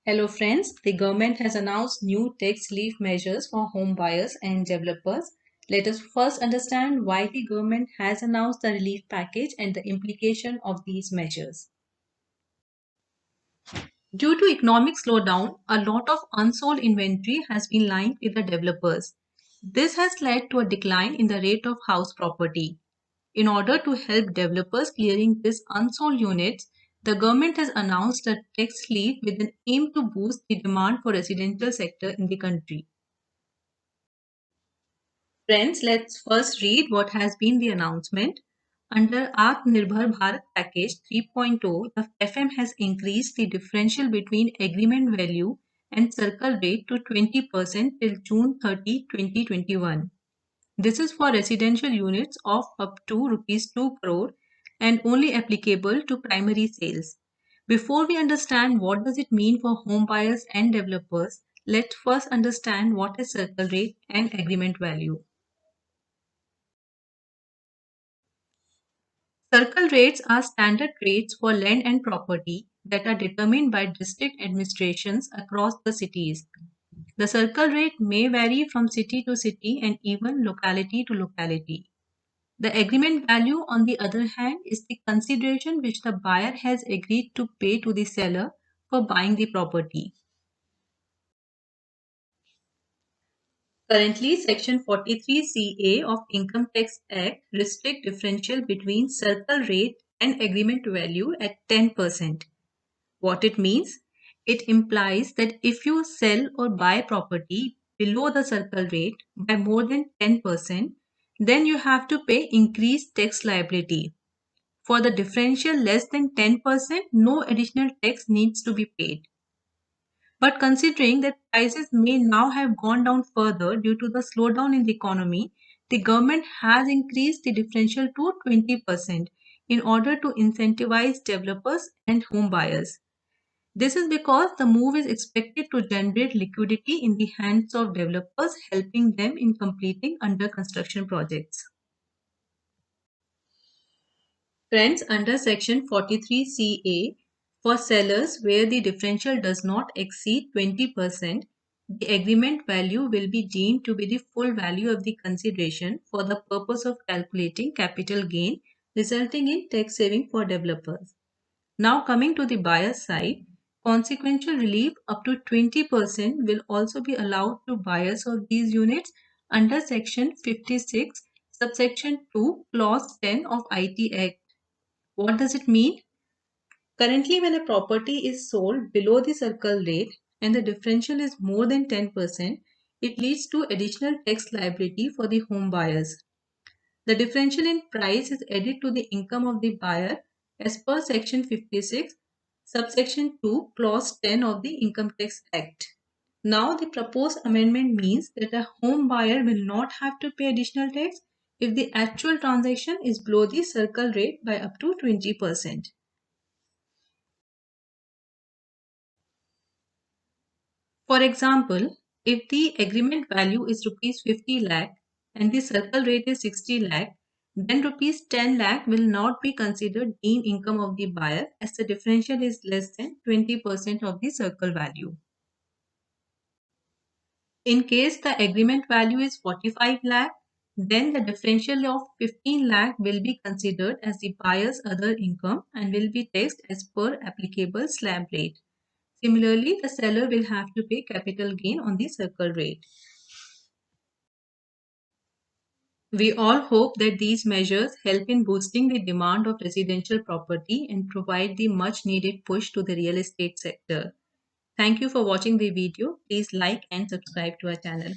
Hello friends, the government has announced new tax relief measures for home buyers and developers. Let us first understand why the government has announced the relief package and the implication of these measures. Due to economic slowdown, a lot of unsold inventory has been lying with the developers. This has led to a decline in the rate of house property. In order to help developers clearing these unsold units, the government has announced a tax relief with an aim to boost the demand for residential sector in the country. Friends, let's first read what has been the announcement. Under Atmanirbhar Bharat Package 3.0, the FM has increased the differential between agreement value and circle rate to 20% till June 30, 2021. This is for residential units of up to rupees 2 crore and only applicable to primary sales. Before we understand what does it mean for home buyers and developers, let's first understand what is circle rate and agreement value. Circle rates are standard rates for land and property that are determined by district administrations across the cities. The circle rate may vary from city to city and even locality to locality. The agreement value, on the other hand, is the consideration which the buyer has agreed to pay to the seller for buying the property. Currently, Section 43CA of Income Tax Act restrict differential between circle rate and agreement value at 10%. What it means? It implies that if you sell or buy property below the circle rate by more than 10%, then you have to pay increased tax liability. For the differential less than 10%, no additional tax needs to be paid. But considering that prices may now have gone down further due to the slowdown in the economy, the government has increased the differential to 20% in order to incentivize developers and home buyers. This is because the move is expected to generate liquidity in the hands of developers, helping them in completing under construction projects. Friends, under Section 43CA, for sellers where the differential does not exceed 20%, the agreement value will be deemed to be the full value of the consideration for the purpose of calculating capital gain, resulting in tax saving for developers. Now, coming to the buyer side, consequential relief up to 20% will also be allowed to buyers of these units under Section 56, subsection 2, clause 10 of IT Act. What does it mean? Currently, when a property is sold below the circle rate and the differential is more than 10%, it leads to additional tax liability for the home buyers. The differential in price is added to the income of the buyer as per Section 56, subsection 2, clause 10 of the Income Tax Act. Now, the proposed amendment means that a home buyer will not have to pay additional tax if the actual transaction is below the circle rate by up to 20%. For example, if the agreement value is rupees 50 lakh and the circle rate is 60 lakh, then rupees 10 lakh will not be considered deemed income of the buyer as the differential is less than 20% of the circle value. In case the agreement value is 45 lakh, then the differential of 15 lakh will be considered as the buyer's other income and will be taxed as per applicable slab rate. Similarly, the seller will have to pay capital gain on the circle rate. We all hope that these measures help in boosting the demand of residential property and provide the much needed push to the real estate sector. Thank you for watching the video. Please like and subscribe to our channel.